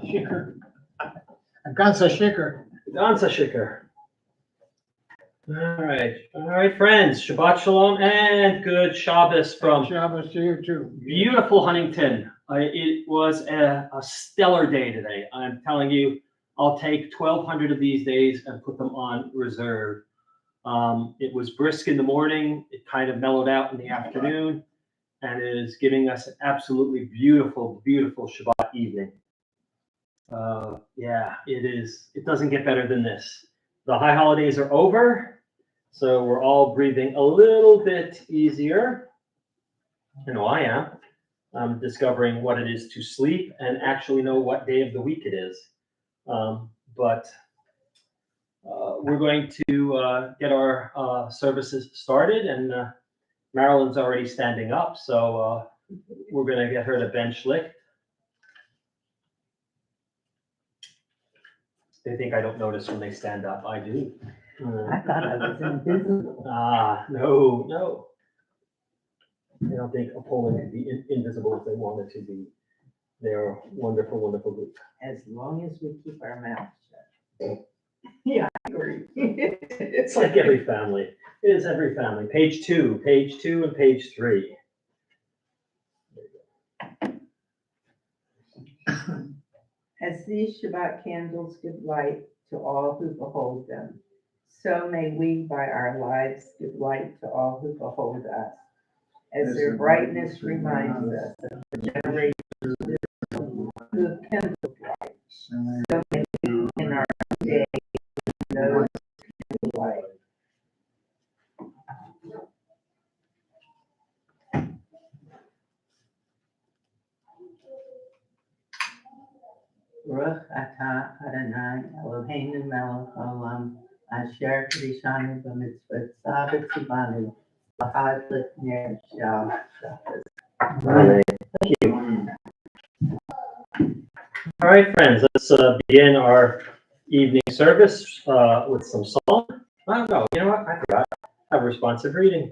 Shikker. A ganze shikker. Ganze shikker. All right, friends. Shabbat shalom and good Shabbos from Shabbos to you too. beautiful Huntington. It was a stellar day today. I'm telling you, I'll take 1,200 of these days and put them on reserve. It was brisk in the morning. It kind of mellowed out in the afternoon, and is giving us an absolutely beautiful, beautiful Shabbat evening. Yeah, it is. It doesn't get better than this. The high holidays are over, so we're all breathing a little bit easier. I know I am. I'm discovering what it is to sleep and actually know what day of the week it is. But we're going to get our services started, and Marilyn's already standing up, so we're going to get her to bench lift. They think I don't notice when they stand up. I do. I thought I was invisible. No. I don't think a Poland could be invisible if they wanted to be. They're a wonderful, wonderful group. As long as we keep our mouths shut. Yeah, I agree. It's like every family. It is every family. Page 2, and page 3. As these Shabbat candles give light to all who behold them, so may we by our lives give light to all who behold us. As their brightness reminds us of the generations who have kindled light, so may we in our day know light. Baruch atah Adonai Eloheinu melech haolam asher kiddushanu b'mitzvotav v'tzivanu l'chad l'fnei Shabbat. Thank you. All right, friends, let's begin our evening service with some song. Oh, no, you know what? I forgot. I have responsive reading.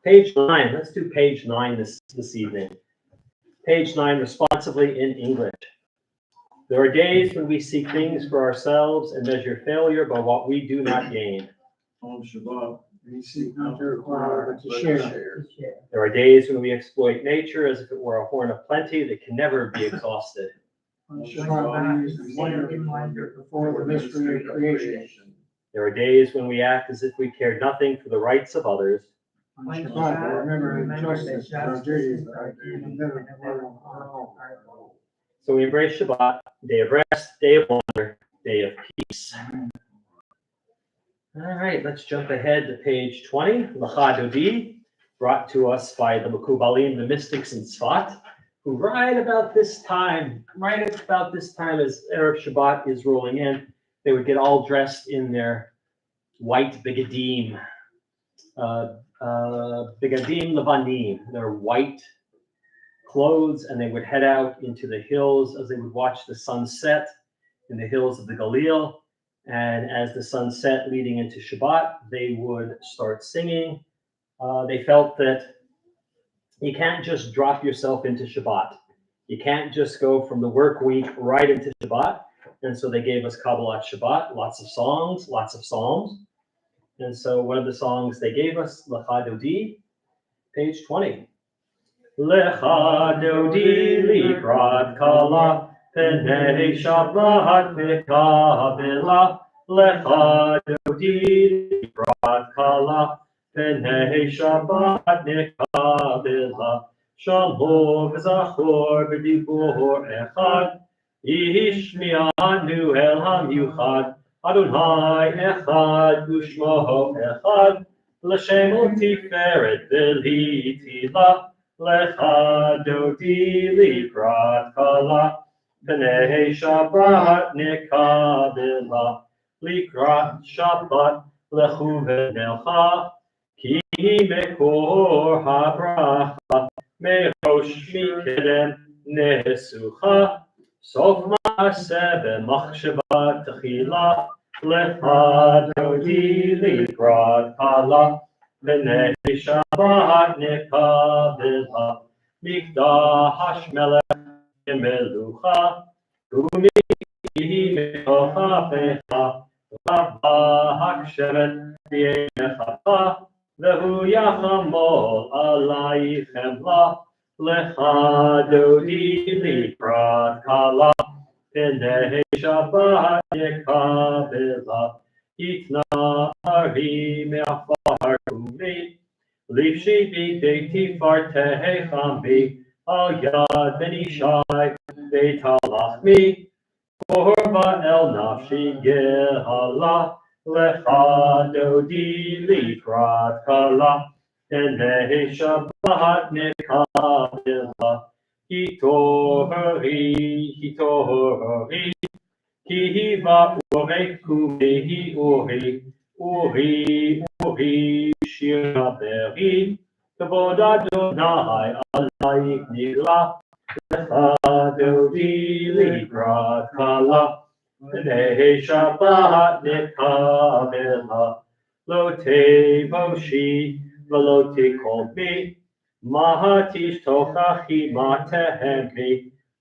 Page 9. Let's do page 9 this evening. Page 9, responsively in English. There are days when we seek things for ourselves and measure failure by what we do not gain. On Shabbat, we seek Not not to to require, require, but to but share. to share. There are days when we exploit nature as if it were a horn of plenty that can never be exhausted. On Shabbat, we stand in wonder before the mystery of creation. There are days when we act as if we cared nothing for the rights of others. On Shabbat, we remember justice, our duties, our duty, and live in our home. So we embrace Shabbat, day of rest, day of wonder, day of peace. All right, let's jump ahead to page 20, L'cha Dodi, brought to us by the Mekubalim, the mystics in Tzfat, who right about this time as Erev Shabbat is rolling in, they would get all dressed in their white bigadim, bigadim levanim, their white clothes, and they would head out into the hills as they would watch the sun set in the hills of the Galil. And as the sun set leading into Shabbat, they would start singing. They felt that you can't just drop yourself into Shabbat. You can't just go from the work week right into Shabbat. And so they gave us Kabbalat Shabbat, lots of songs, lots of psalms. And so one of the songs they gave us, L'cha Dodi, page 20. L'cha Dodi likrat kala, Pnei Shabbat mikabela. L'cha Dodi likrat kala, Pnei Shabbat mikabela. Shalom v'zachor b'dibur echad, Yishmi'anu el hamiuchad, Adonai echad u'shmo echad, L'shem u'tiferet v'litila, L'cha Dodi likrat kala, Pnei Shabbat nikabela, Likrat Shabbat lechu v'nelcha, Ki mekor habracha, Merosh mikedem nesucha, Sof ma'aseh b'machshava techila, L'cha Dodi likrat kala, Pnei Shabbat nikabela, Mikdash melech melucha, Kumi me'ochapecha, Rabba hakshevet v'yenechacha, Vehu yachamol alaychem la, Lecha dodi likrat kala, Pnei Shabbat yekabela, Itna ari me'afar kumi, Lifshi b'dei tifartei chambi, Al yad ben ishai v'talachmi, Korba el nafshi gehala, Lecha dodi likrat kala, Pnei Shabbat nekabela, Hitori, Kihiva ore kumehi uri, shiraberi, Kavod Adonai alayik nila, Lecha dodi likrat kala, Pnei Shabbat nekabela, Lo tevoshi, v'lo tikol mi, Mahatish tochachi matehempi,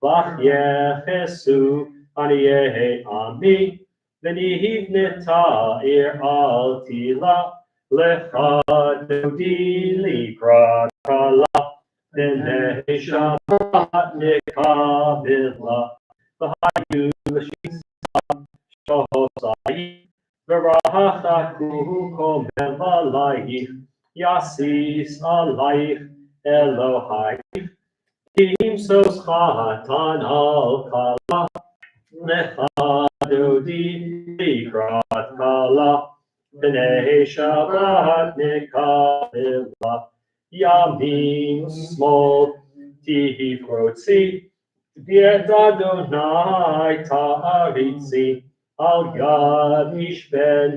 Vach yechesu aniyehe ami, V'nihiv neta ir al tila, Lecha dodi likrat kala, Pnei Shabbat nekabela, V'hayu l'shisa shohosai, V'rahachaku komem alayich, Yasis alayich Elohai, Kim sos chatan al kala, Lecha dodi likrat kala, Pnei Shabbat nekabela, Yamim smol tifrotzi, Diet Adonai ta'aritzi, Al yad ishben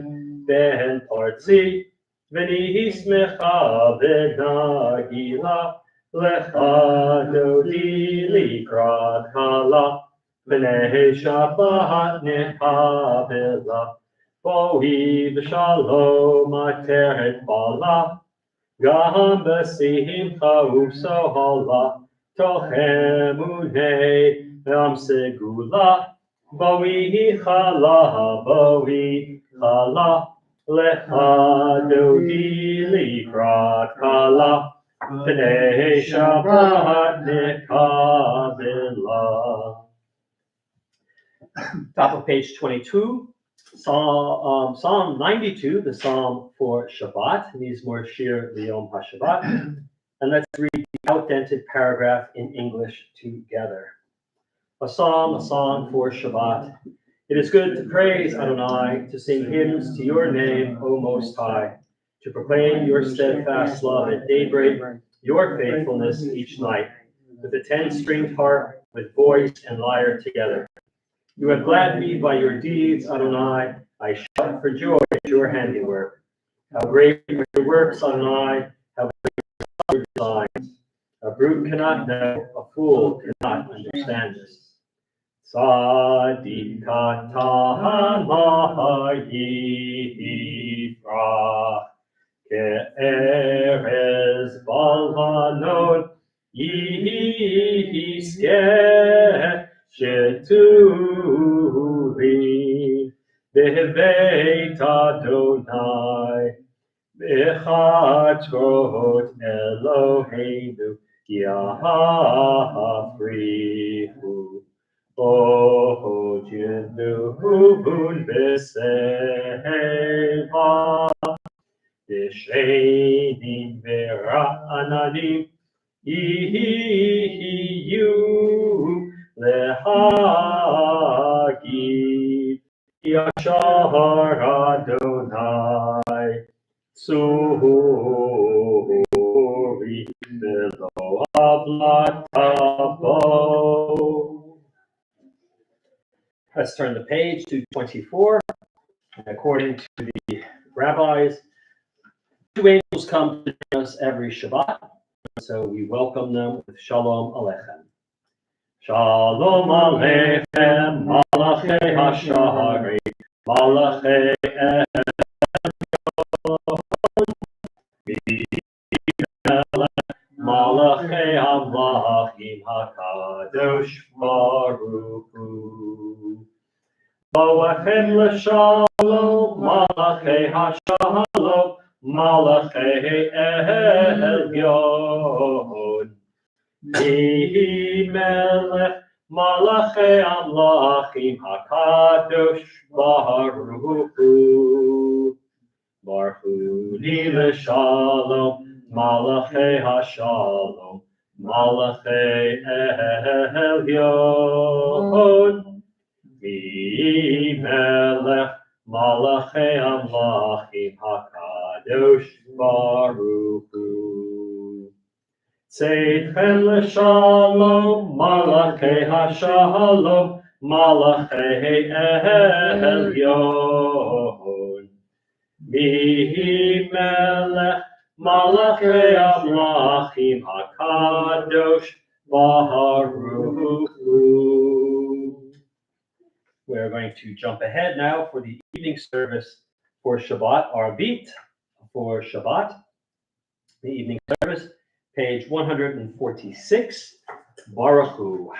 ben partzi, V'nihi smecha v'nagila, Lecha dodi likrat kala, Pnei Shabbat nekabela, Boi v'shalom ateret bala, Gam b'simcha u'sohala, Tochem unei v'am segula, Boi chala, Lecha dodi likrat kala, Pnei Shabbat nekabela. Top of page 22, Psalm 92, the Psalm for Shabbat, Mizmor Shir L'Yom HaShabbat. And let's read the outdented paragraph in English together. A song for Shabbat. It is good to praise Adonai, to sing hymns to your name, O Most High, to proclaim your steadfast love at daybreak, your faithfulness each night, with a 10-stringed harp, with voice and lyre together. You have gladdened me by your deeds, Adonai. I shout for joy at your handiwork. How great are your works, Adonai. How great are your designs. A brute cannot know, a fool cannot understand this. Tzadikata ha'yifrach, ke'erez balvanon, yiskeh shetuvi, bebeit Adonai, bechatrot Eloheinu, yahafrihu. Oh, Jidduhun b'seva, b'shenim v'ra'ananim, yihiyu lehagid, yashar Adonai, Suri v'lo avlatavo. Let's turn the page to 24. According to the rabbis, two angels come to us every Shabbat, so we welcome them with Shalom Aleichem. Shalom Aleichem, Malachei Hashari, Malachei Malachei Hamlachim HaKadosh Baruch Boachem l'shalom, malachei hashalom, malachei elyon. Mihi melech, malachei amlachim, hakadosh baruch hu. Baruch hu li l'shalom, malachei hashalom, malachei elyon. Melech Malachei Amlachim Hakadosh Baruch Hu. Tzedchem l'shalom, Malachei Hashalom, Malachei Elyon. Mihi Melech Malachei Amlachim Hakadosh Baruch Hu. We're going to jump ahead now for the evening service for Shabbat, our beat for Shabbat. The evening service, page 146, Baruch Hu.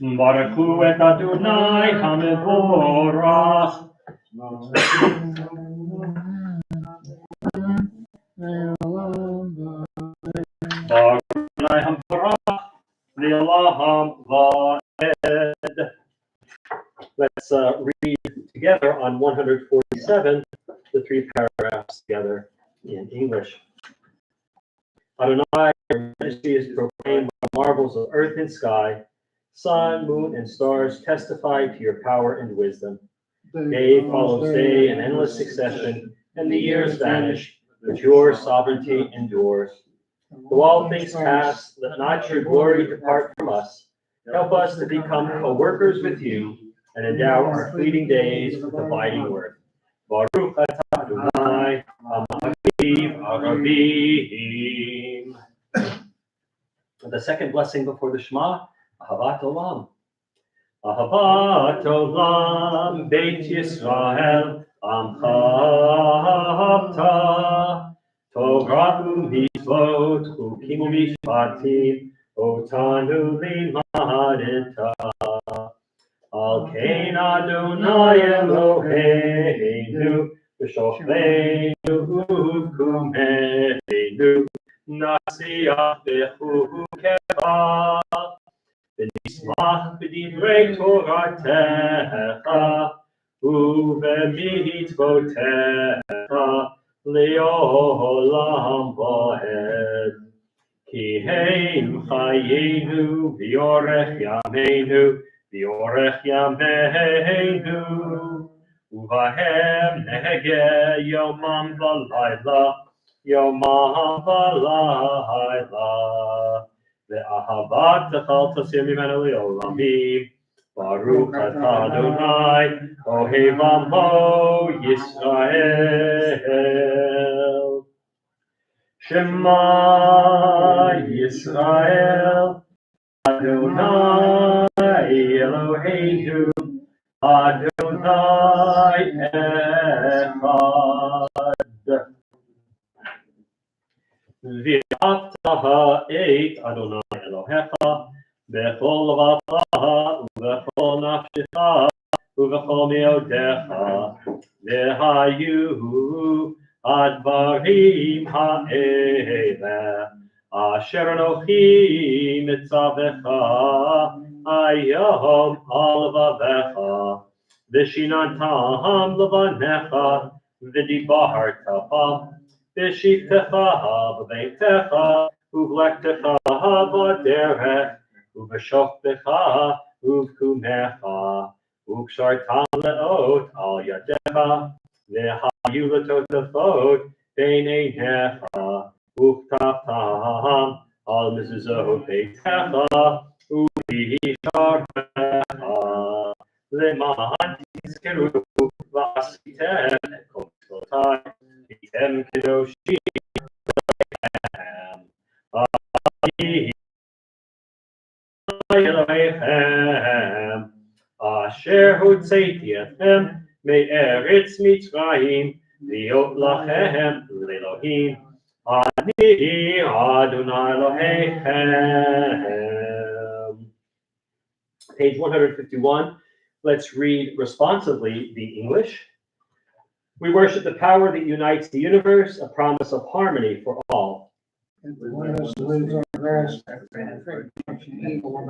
Baruch Hu et Adonai HaMevorach. Baruch Adonai HaMevorach. Le'olam va'ed. Let's read together on 147, the three paragraphs together in English. Adonai, your majesty is proclaimed by the marvels of earth and sky. Sun, moon, and stars testify to your power and wisdom. Day follows day in endless succession, and the years vanish, but your sovereignty endures. Though all things pass, let not your glory depart from us. Help us to become co-workers with you and endow our fleeting days with abiding worth. Baruch atah Adonai, Hamaviv Arabim. The second blessing before the Shema, Ahavat Olam. Ahavat Olam, Beit Yisrael, Amcha Avta. Torah u'mitzvot, chukim u'mishpatim, otanu limadeta. Al kein Adonai Eloheinu, v'shochleinu u'kumeinu, nasiach b'chukecha, v'nismach b'divrei Toratecha, u'b'mitzvotecha, Le'olam va'ed. Ki hein chayenu v'yorech yameinu v'yorech yameinu uvahem nege yomam v'layla ve'ahavat techal tasir mimenu le'olamim. Baruch atah Adonai, Ohev Amo Yisrael. Shema Yisrael, Adonai Eloheinu, Adonai Echad. V'ahavta ha'et Adonai Elohecha, b'chol levavecha ובכל נפשך ובכל מאודיך, והיו הדברים האלה אשר אנוכי מצווך היום על לבבך, ושיננתם לבניך ודיברת בם בשבתך בביתך ובלכתך בדרך ובשוכבך ובקומך, וקשרתם לאות על ידיך, והיו לטוטפות בין עיניך, וכתבתם על מזוזות ביתך, ובישעריך, למען תזכרו ועשיתם את כל מצוותיי, הייתם קדושים לכם. אלוהיכם, אשר הוצאתי אתכם מארץ מצרים, להיות לכם לאלוהים, אני אדוני אלוהיכם. Page 151. Let's read responsively the English. We worship the power that unites the universe, a promise of harmony for all. One of us lives on grass, evil.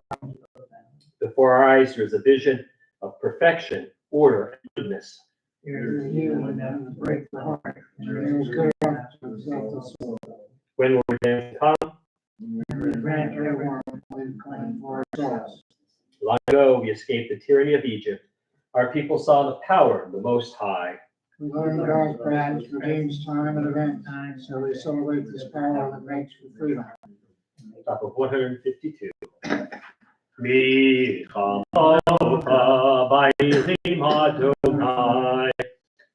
Before our eyes, there is a vision of perfection, order, and goodness. There is you enough to break the heart. There is good enough to exalt the soul. When will the day come? We grant everyone we claim for ourselves. Long ago, we escaped the tyranny of Egypt. Our people saw the power of the Most High. We learn God's presence redeems time and events, so we celebrate this power that makes for freedom. Top of 152. Mi chamocha bailim Adonai,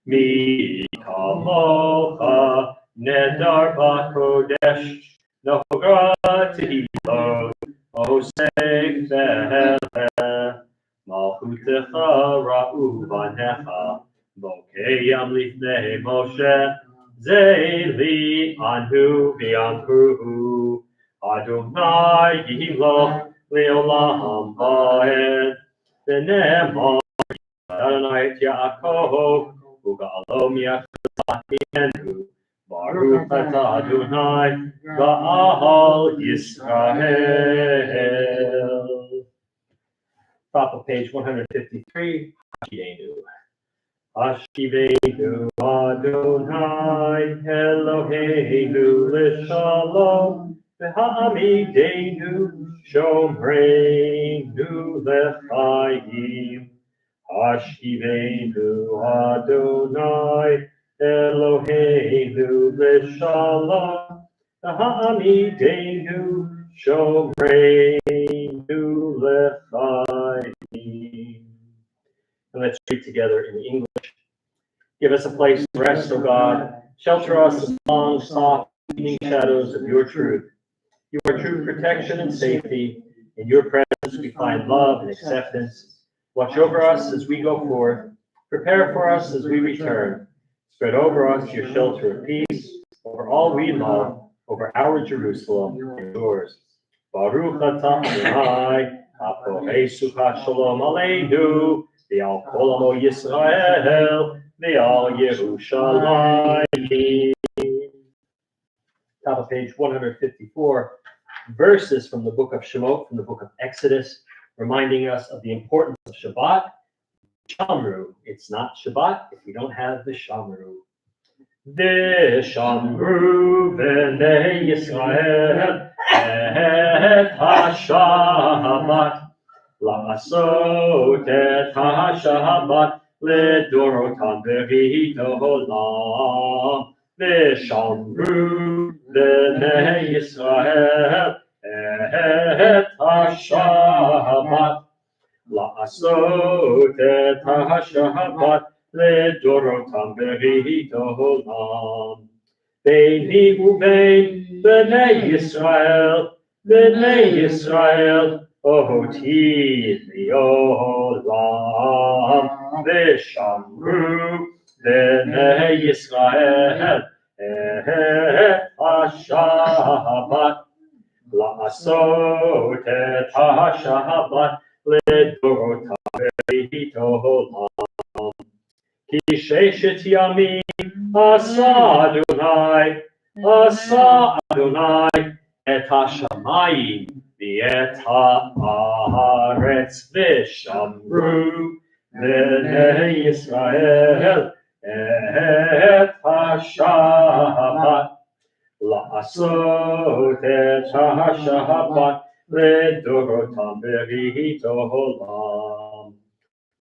mi chamocha nedar b'kodesh, nogra tehilot, osek beheleh, malchutecha ra'u banecha, bokeyam lifnei Moshe, zeili anhu v'yamruhu, Adonai yiloch Leolam Vaed, V'nemo Adonai et Yaakov, U'ga'alo mi'achzatinu, Baruch atah Adonai, Ga'al Yisrael. Top of page 153, Hashivenu Adonai, Eloheinu l'shalom, V'ha'amidenu shomreinu l'chaim. Hashivenu Adonai, Eloheinu l'shalom, V'ha'amidenu shomreinu l'chaim. And let's read together in English. Give us a place to rest, O God. Shelter us in long, soft, evening shadows of your truth. You are true protection and safety. In your presence we find love and acceptance. Watch over us as we go forth. Prepare for us as we return. Spread over us your shelter of peace, over all we love, over our Jerusalem and yours. Baruch atah Adonai, hapohei sukkah shalom aleinu, v'al kol amo Yisrael, v'al Yerushalayim. Top of page 154, verses from the book of Shemot, from the book of Exodus, reminding us of the importance of Shabbat. Shamru, it's not Shabbat if you don't have the Shamru. V'shamru b'nei Yisrael et ha-Shabbat, la'asot et ha-Shabbat לדורותם ברית העולם, ושמרו בני ישראל את השבת, לעשות את השבת לדורותם ברית העולם. ביני ובין בני ישראל, אותי לעולם. ושמרו בני ישראל את השבת, לעשות את השבת לדורותם ברית העולם. כי ששת ימים עשה אדוני את השמיים ואת הארץ, ושמרו בני ישראל את השבת, לעשות את השבת לדורותם ברית העולם.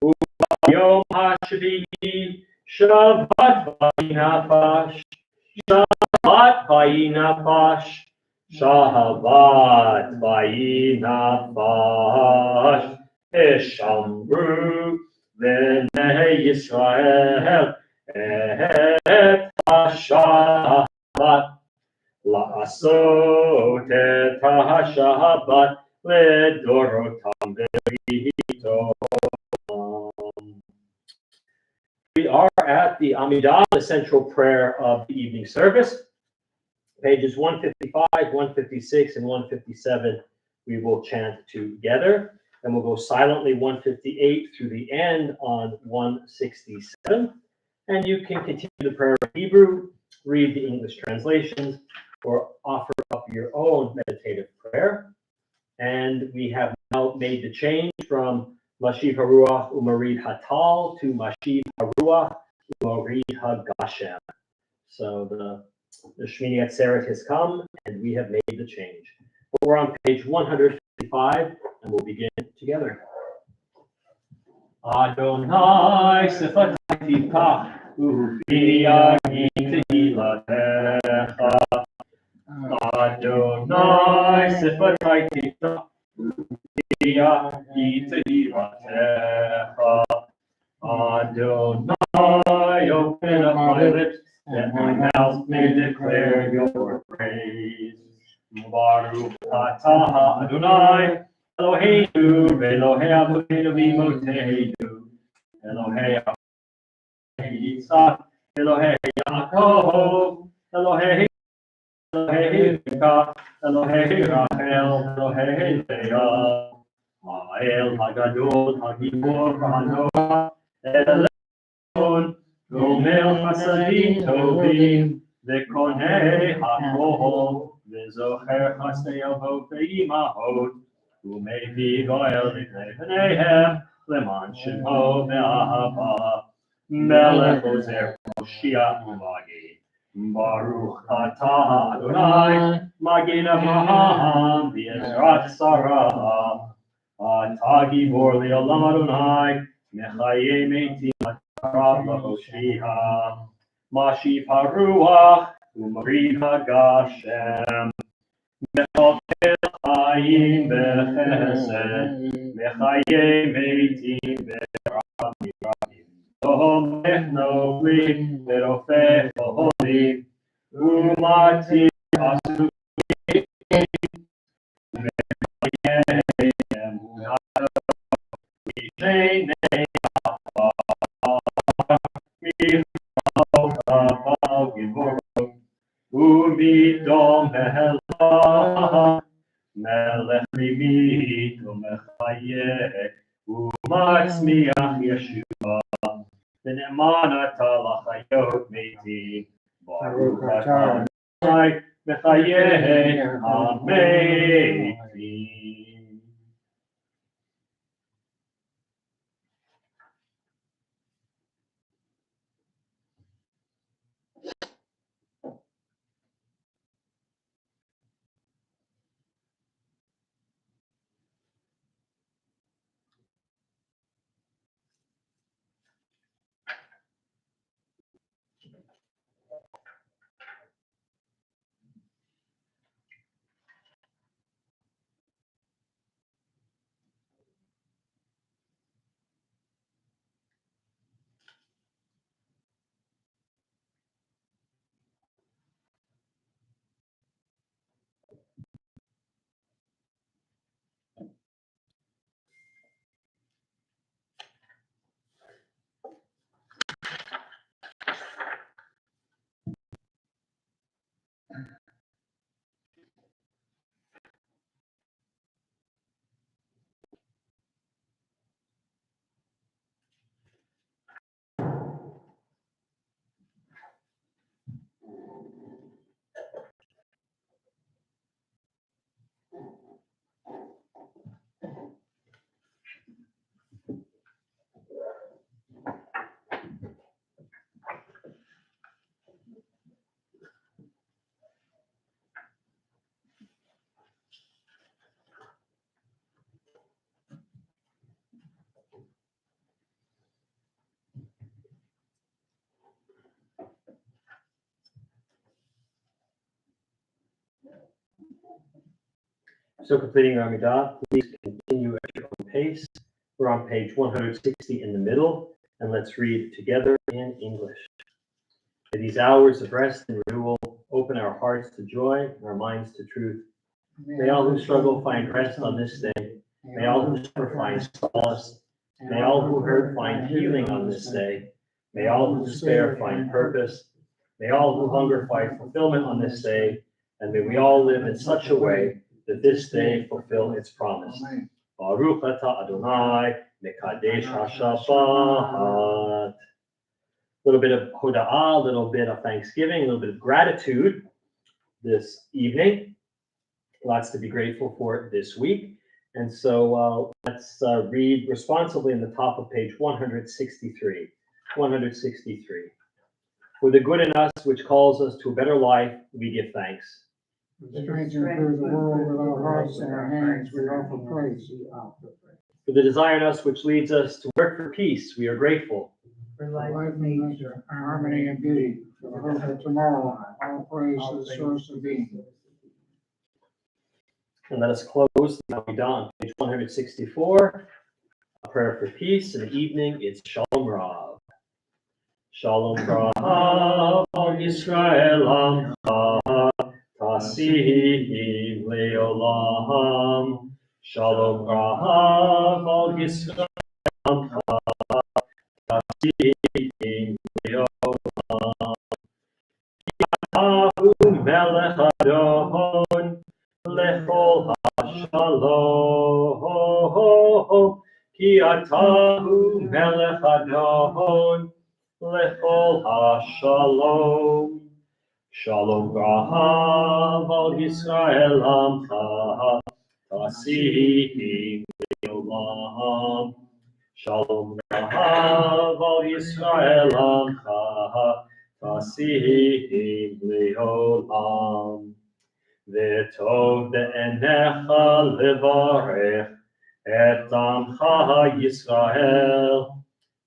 וביום השביעי שבת וינפש, שבת וינפש, שבת וינפש, ושמרו בני ישראל את השבת, לעשות את השבת לדורותם ברית העולם. We are at the Amidah, the central prayer of the evening service. Pages 155, 156, and 157 we will chant together. Then we'll go silently 158 through the end on 167. And you can continue the prayer in Hebrew, read the English translations, or offer up your own meditative prayer. And we have now made the change from Mashiv HaRuach Umarid Hatal to Mashiv HaRuach Umarid HaGashem. So the Shmini Atzeret has come, and we have made the change. We're on page 155, and we'll begin together. Adonai Sifat Tikach Ufi Yagi Tehilatecha. Adonai Sifat Tikach Ufi Yagi Tehilatecha. Adonai, open up my lips, that my mouth may declare your praise. Baruch atah Adonai, Eloheinu, Elohei Avotenu v'Imoteinu, Elohei Yitzhak, Elohei Yaakov, Elohei Rivka, Elohei Rachel, Elohei Leah, Ha'el Hagadol, Hagibor Hanoah, Elyon, Gomel Chasadim Tovim, V'konei HaKol, V'zocher Chasdei Avot Ve'imahot, U'mevii Goel Lifnei Pneihem, Leman Shemo Ve'ahava, Melech Ozer Moshiach Umagi, Baruch atah Adonai, Magin Avraham, V'ezrat Sarah, Atah Gibor Le'olam Adonai, Mechaye Metim Atarav L'Hoshia, Mashiv HaRuach, Umarid HaGashem, Mechakel Chayim B'Chesed, Mechaye Metim B'Raham Yirachim, Tomech Noflim V'Rofech Oholim, Umatir Asukim, Mechaye Metim Umidom Hela Melech Mimit Umechayeh Umatzmiach Yeshua V'ne'eman atah l'chayot metim Baruch atah Adonai Mechayeh HaMetim. So completing our Amidah, please continue at your own pace. We're on page 160 in the middle, and let's read together in English. May these hours of rest and renewal open our hearts to joy and our minds to truth. May all who struggle find rest on this day. May all who suffer find solace. May all who hurt find healing on this day. May all who despair find purpose. May all who hunger find fulfillment on this day. And may we all live in such a way that this day fulfill its promise. Baruch atah Adonai, Mekadesh HaShabbat. A little bit of hoda'ah, a little bit of thanksgiving, a little bit of gratitude this evening. Lots to be grateful for this week. And so let's read responsibly in the top of page 163. 163. For the good in us, which calls us to a better life, we give thanks. The strength to improve the world with our hearts and our hands, we offer praise. For the desire in us, which leads us to work for peace, we are grateful. For For life life and and nature, nature, harmony and beauty, for the hope of tomorrow, all praise to the source of being. And let us close the Amidah on page 164. A prayer for peace. In the evening, it's Shalom Rav. Shalom Rav al Yisrael Amcha Tasihim Leolam. Shalom Rav al Yisrael Amcha Tasihim Leolam. Yahu Melech Adon Lechol HaShalom. Ki atahu Melech Adon Lechol HaShalom. Shalom Rahav al Yisrael Amcha Tasihim Leolam. Shalom Rahav al Yisrael Amcha Tasihim Leolam. V'tov be'enecha levarech et amcha Yisrael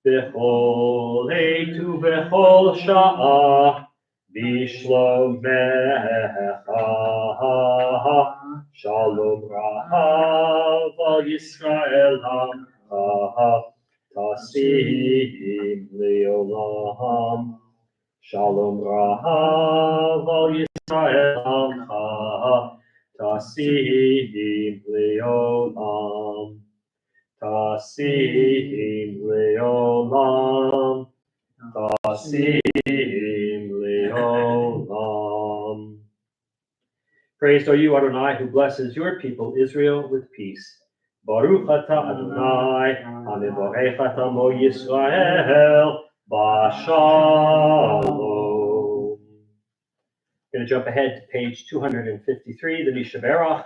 b'chol eit u'b'chol sha'ah b'shlomecha. Shalom Rahav al Yisrael amcha tasihim leolam. Shalom Rahav al Yisrael amcha tasihim leolam. Tasihim leolam. Tasihim leolam. Praised are you, Adonai, who blesses your people Israel with peace. Baruch atah Adonai, hamevorech ata mo Yisrael. Bashalom. Going to jump ahead to page 253, the Mishaberach,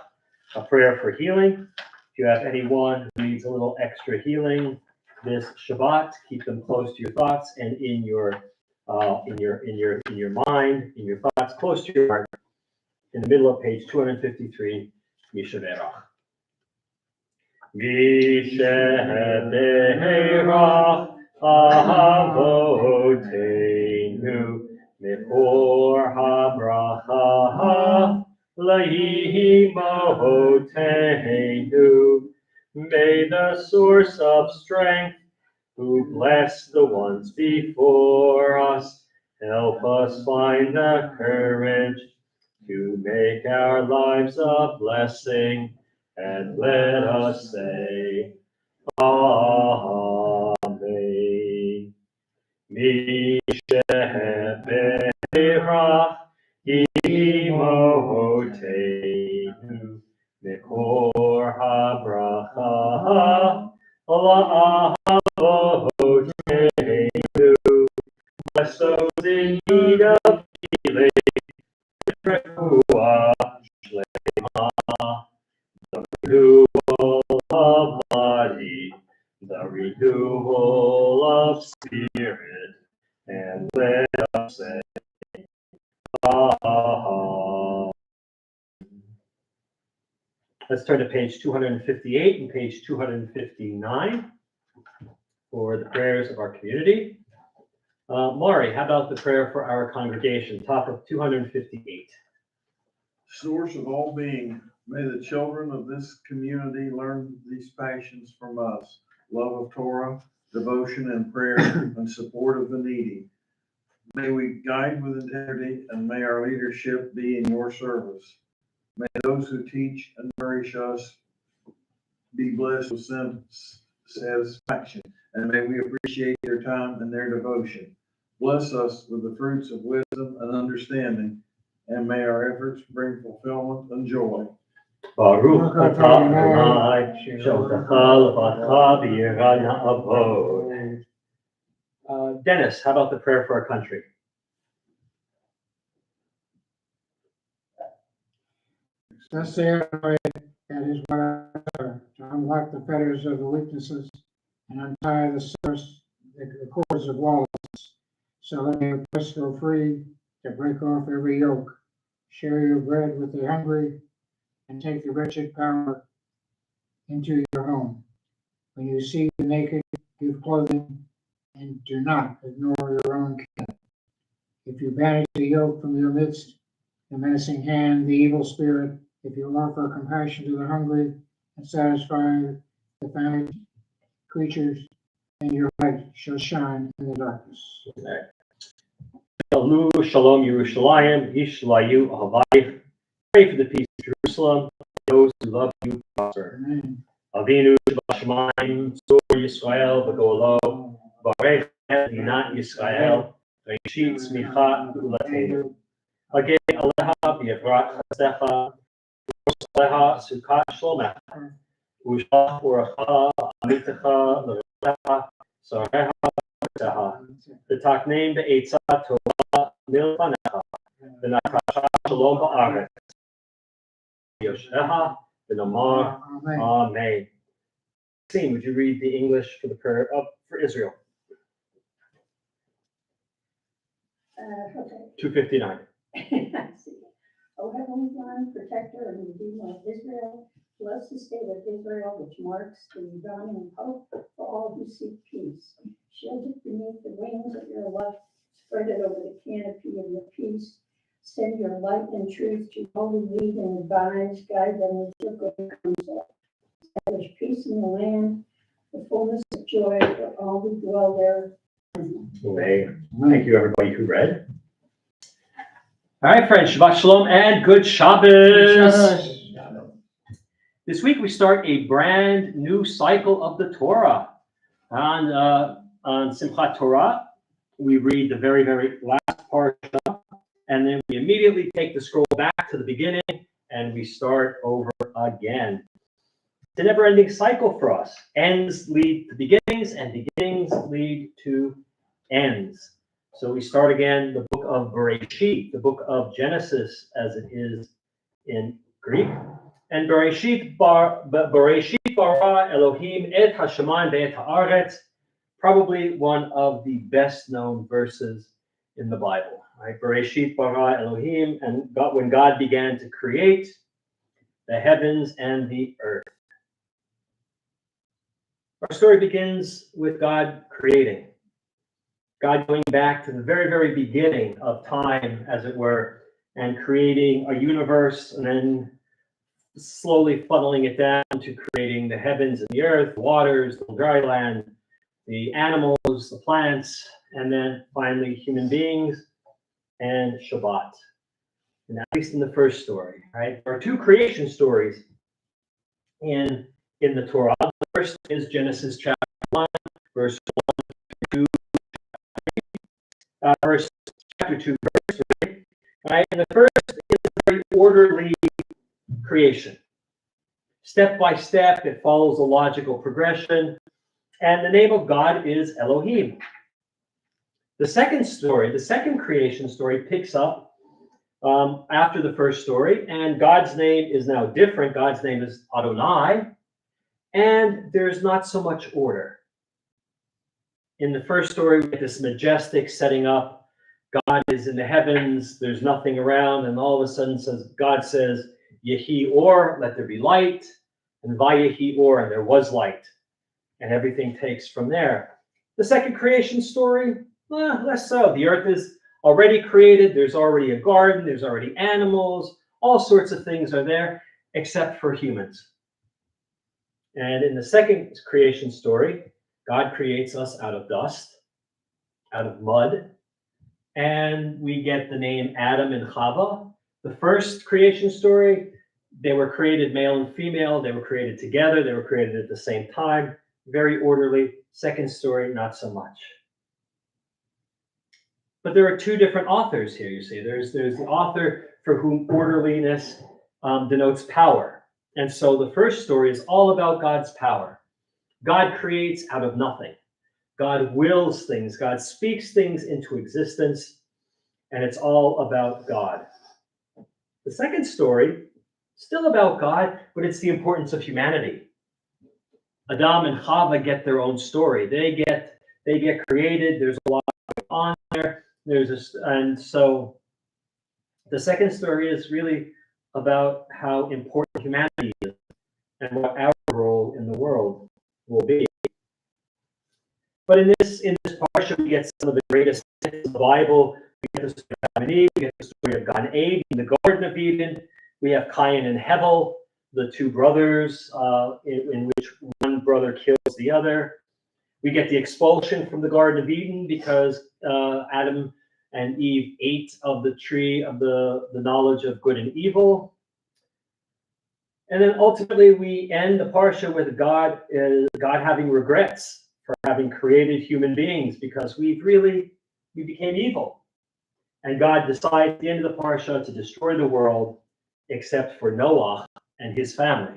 a prayer for healing. If you have anyone who needs a little extra healing this Shabbat, keep them close to your thoughts and in your mind, in your thoughts, close to your heart. In the middle of page 253, Mishaberach. Mishaberach. Avoteinu mekor habracha lahimoteinu. May the source of strength, who bless the ones before us, help us find the courage to make our lives a blessing, and let us say, Amen. Mishaberach imoteinu mekor habracha la'avoteinu. Bless those in need of healing, refuah shlema, the renewal of body, the renewal of spirit, and let us say, Amen. Let's turn to page 258 and page 259 for the prayers of our community. Maury, how about the prayer for our congregation, top of 258? Source of all being, may the children of this community learn these passions from us: love of Torah, devotion and prayer, and support of the needy. May we guide with integrity, and may our leadership be in your service. May those who teach and nourish us be blessed with satisfaction, and may we appreciate their time and their devotion. Bless us with the fruits of wisdom and understanding, and may our efforts bring fulfillment and joy. Baruch atah Adonai, shaltacha levatcha v'yira na'avod. Dennis, how about the prayer for our country? Thus say I, that is what I serve, to unlock the fetters of the weaknesses and untie the cords of lawlessness, so let the oppressed go free, to break off every yoke, share your bread with the hungry, and take the wretched power into your home. When you see the naked, give clothing, and do not ignore your own kin. If you banish the yoke from your midst, the menacing hand, the evil spirit, if you offer compassion to the hungry and satisfy the famished creatures, then your light shall shine in the darkness. Shalom Yerushalayim, Yishlayu Ahavayich. Pray for the peace of Jerusalem. Those who love you prosper. Amen. Avinu Shabashmaim, Zor Yisrael, V'golo, Varech Dinat Yisrael, Reshit Smicha Ulatenu. Agei Aleha B'Yevrat Chasecha, Aleha Sukkot Shlomecha, Ushlach Urecha Amitecha L'Recha, Sareha Teha, V'Takneim Be'etzah Torah Milfanecha, V'Nakasha Shalom Ba'aretz, Yosheha, V'Namar, Amen. Amen. Maxine, would you read the English for the prayer for Israel? Okay. 259. I see. O Heavenly One, protector and redeemer of Israel, bless the state of Israel, which marks the dawning of hope for all who seek peace. Shield it beneath the wings of your love, spread it over the canopy of your peace. Send your light and truth to all who lead and advise, guide them with your good counsel. Establish peace in the land, the fullness of joy for all who dwell there. Amen. Thank you, everybody who read. All right, friends, Shabbat Shalom and good Shabbos. This week we start a brand new cycle of the Torah. On Simchat Torah, we read the very, very last parsha, and then we immediately take the scroll back to the beginning, and we start over again. It's a never-ending cycle for us. Ends lead to beginnings, and beginnings lead to ends. So we start again the book of Bereshit, the book of Genesis, as it is in Greek. And Bereshit bara Elohim et hashamayim ve'et haaretz, probably one of the best-known verses in the Bible. Right? Bereshit bara Elohim, and God, when God began to create the heavens and the earth. Our story begins with God creating. God going back to the very, very beginning of time, as it were, and creating a universe, and then slowly funneling it down to creating the heavens and the earth, the waters, the dry land, the animals, the plants, and then finally human beings and Shabbat. And at least in the first story, right? There are two creation stories in the Torah. The first is Genesis chapter 1, verse 1 to verse chapter 2, verse 3. Right? And the first is a very orderly creation. Step by step, it follows a logical progression. And the name of God is Elohim. The second story, the second creation story, picks up after the first story, and God's name is now different. God's name is Adonai, and there's not so much order. In the first story, we get this majestic setting up. God is in the heavens, there's nothing around, and all of a sudden God says, Yehi or, let there be light, and Vayehi or, and there was light. And everything takes from there. The second creation story, less so. The earth is already created, there's already a garden, there's already animals, all sorts of things are there, except for humans. And in the second creation story, God creates us out of dust, out of mud, and we get the name Adam and Chava. The first creation story, they were created male and female, they were created together, they were created at the same time, very orderly. Second story, not so much. But there are two different authors here, you see. There's the author for whom orderliness denotes power. And so the first story is all about God's power. God creates out of nothing. God wills things. God speaks things into existence. And it's all about God. The second story, still about God, but it's the importance of humanity. Adam and Chava get their own story. They get created. There's a lot going on there. And so the second story is really about how important humanity is and what our role in the world will be. But in this parsha, we get some of the greatest myths of the Bible. We get the story of Adam and Eve. We get the story of God and Abe in the Garden of Eden. We have Cain and Hevel, the two brothers, in which one brother kills the other. We get the expulsion from the Garden of Eden because Adam and Eve ate of the tree of the knowledge of good and evil. And then ultimately we end the parsha with God having regrets for having created human beings because we became evil. And God decides at the end of the parsha to destroy the world except for Noah and his family.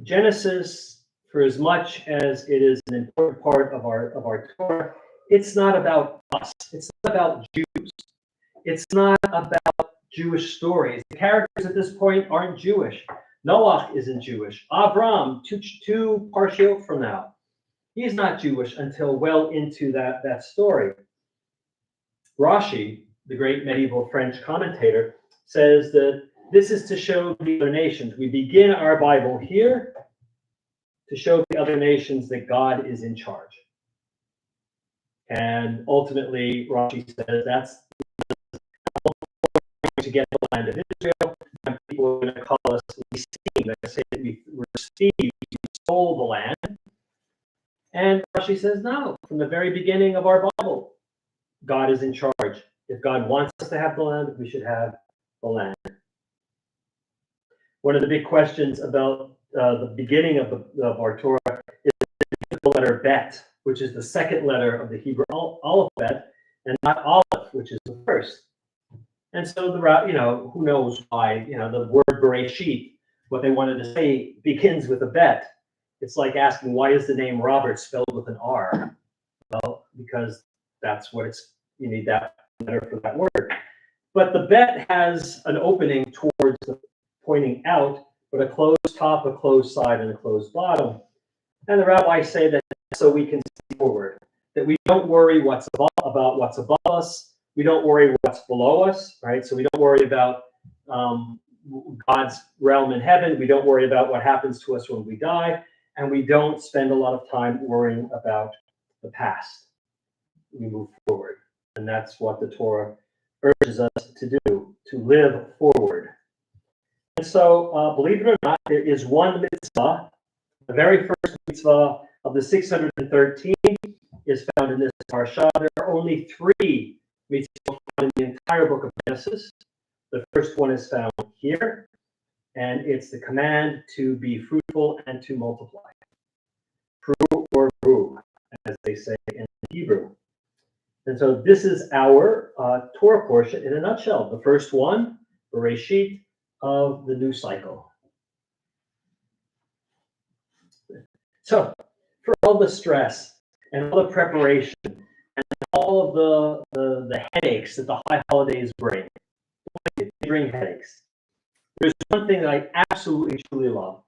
Genesis, for as much as it is an important part of our Torah, it's not about us. It's not about Jews. It's not about Jewish stories. The characters at this point aren't Jewish. Noah isn't Jewish. Avram, two parshiot from now, he's not Jewish until well into that story. Rashi, the great medieval French commentator, says that this is to show the other nations. We begin our Bible here to show the other nations that God is in charge. And ultimately, Rashi says that's to get the land of Israel, and people are going to call us Lyceim. They're going to say that we received, we stole the land. And Rashi says, no, from the very beginning of our Bible, God is in charge. If God wants us to have the land, we should have the land. One of the big questions about the beginning of our Torah is the letter Bet, which is the second letter of the Hebrew alphabet, and not Aleph, which is the first. And so who knows why, the word Bereshit, what they wanted to say, begins with a Bet. It's like asking, why is the name Robert spelled with an R? Well, because that's what you need that letter for that word. But the Bet has an opening towards the pointing out, but a closed top, a closed side, and a closed bottom. And the rabbis say that so we can see forward, that we don't worry about what's above us. We don't worry what's below us, right? So we don't worry about God's realm in heaven. We don't worry about what happens to us when we die. And we don't spend a lot of time worrying about the past. We move forward. And that's what the Torah urges us to do, to live forward. And so, believe it or not, there is one mitzvah. The very first mitzvah of the 613 is found in this parsha. There are only 3 mitzvot found in the entire book of Genesis. The first one is found here, and it's the command to be fruitful and to multiply. Pru or vu, as they say in Hebrew. And so this is our Torah portion in a nutshell. The first one, Bereshit, of the new cycle. So, for all the stress and all the preparation and all of the headaches that the high holidays bring, they bring headaches. There's one thing that I absolutely truly love.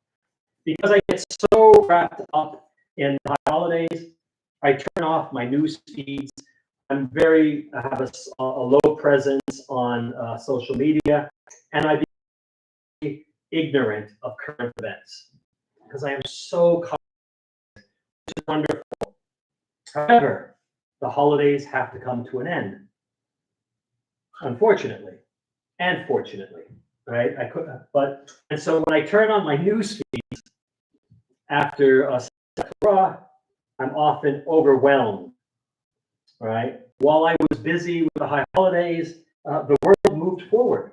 Because I get so wrapped up in the high holidays, I turn off my news feeds. I have a low presence on social media, and I be ignorant of current events because I am so confident, which is wonderful. However, the holidays have to come to an end, unfortunately, and fortunately, right? And so when I turn on my news feeds after Torah, I'm often overwhelmed. Right? While I was busy with the high holidays, the world moved forward.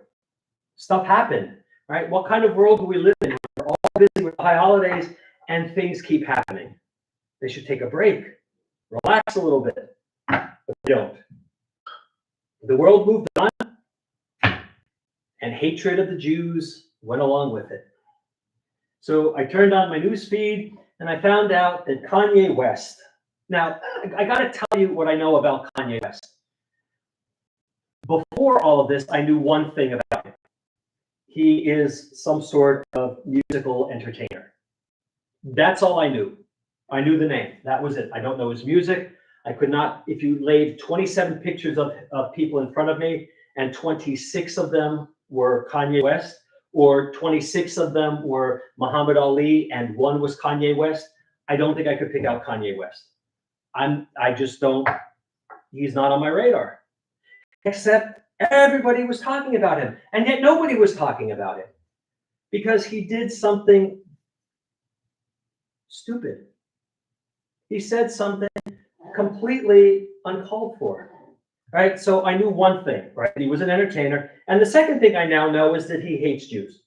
Stuff happened. Right? What kind of world do we live in? We're all busy with the high holidays, and things keep happening. They should take a break, relax a little bit, but they don't. The world moved on, and hatred of the Jews went along with it. So I turned on my news feed and I found out that Kanye West. Now, I got to tell you what I know about Kanye West. Before all of this, I knew one thing about him. He is some sort of musical entertainer. That's all I knew. I knew the name. That was it. I don't know his music. I could not, if you laid 27 pictures of people in front of me and 26 of them were Kanye West, or 26 of them were Muhammad Ali and one was Kanye West, I don't think I could pick out Kanye West. I just don't, he's not on my radar. Except everybody was talking about him, and yet nobody was talking about him because he did something stupid. He said something completely uncalled for. Right? So I knew one thing, right? He was an entertainer. And the second thing I now know is that he hates Jews.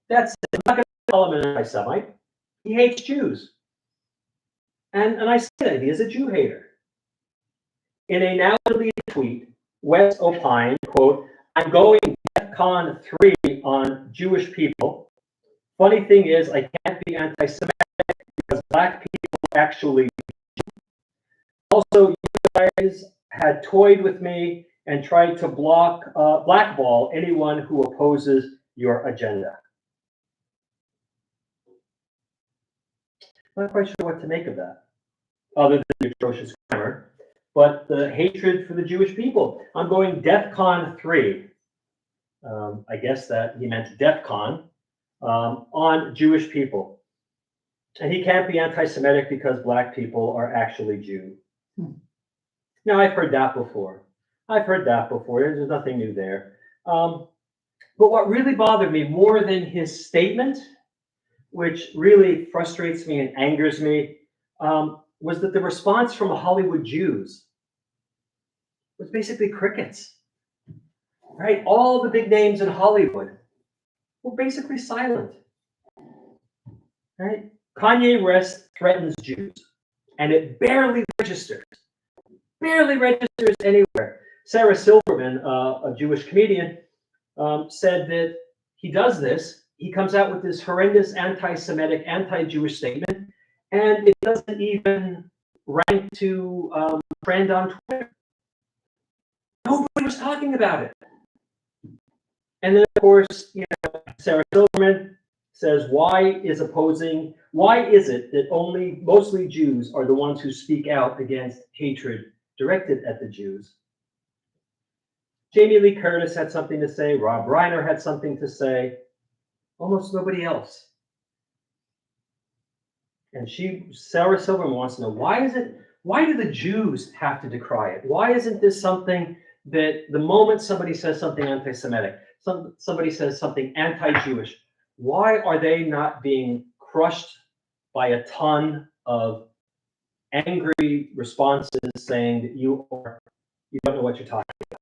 That's it. I'm not going to call him an anti-Semite. He hates Jews. And I say that he is a Jew hater. In a now deleted tweet, West opined, quote, "I'm going DEFCON 3 on Jewish people. Funny thing is, I can't be anti-Semitic because black people actually. Also, you guys had toyed with me and tried to blackball anyone who opposes your agenda." I'm not quite sure what to make of that, other than the atrocious grammar, but the hatred for the Jewish people. I'm going DEFCON 3. I guess that he meant DEFCON on Jewish people. And he can't be anti-Semitic because black people are actually Jew. Now, I've heard that before. There's nothing new there. But what really bothered me more than his statement, which really frustrates me and angers me, was that the response from Hollywood Jews was basically crickets. Right? All the big names in Hollywood were basically silent. Right? Kanye West threatens Jews, and it barely registers. Barely registers anywhere. Sarah Silverman, a Jewish comedian, said that he does this. He comes out with this horrendous anti-Semitic, anti-Jewish statement, and it doesn't even rank to trend on Twitter. Nobody was talking about it. And then, of course, Sarah Silverman says, why is it that mostly Jews are the ones who speak out against hatred directed at the Jews? Jamie Lee Curtis had something to say. Rob Reiner had something to say. Almost nobody else. And Sarah Silverman wants to know, why do the Jews have to decry it? Why isn't this something that the moment somebody says something anti-Semitic, somebody says something anti-Jewish, why are they not being crushed by a ton of angry responses saying that you don't know what you're talking about?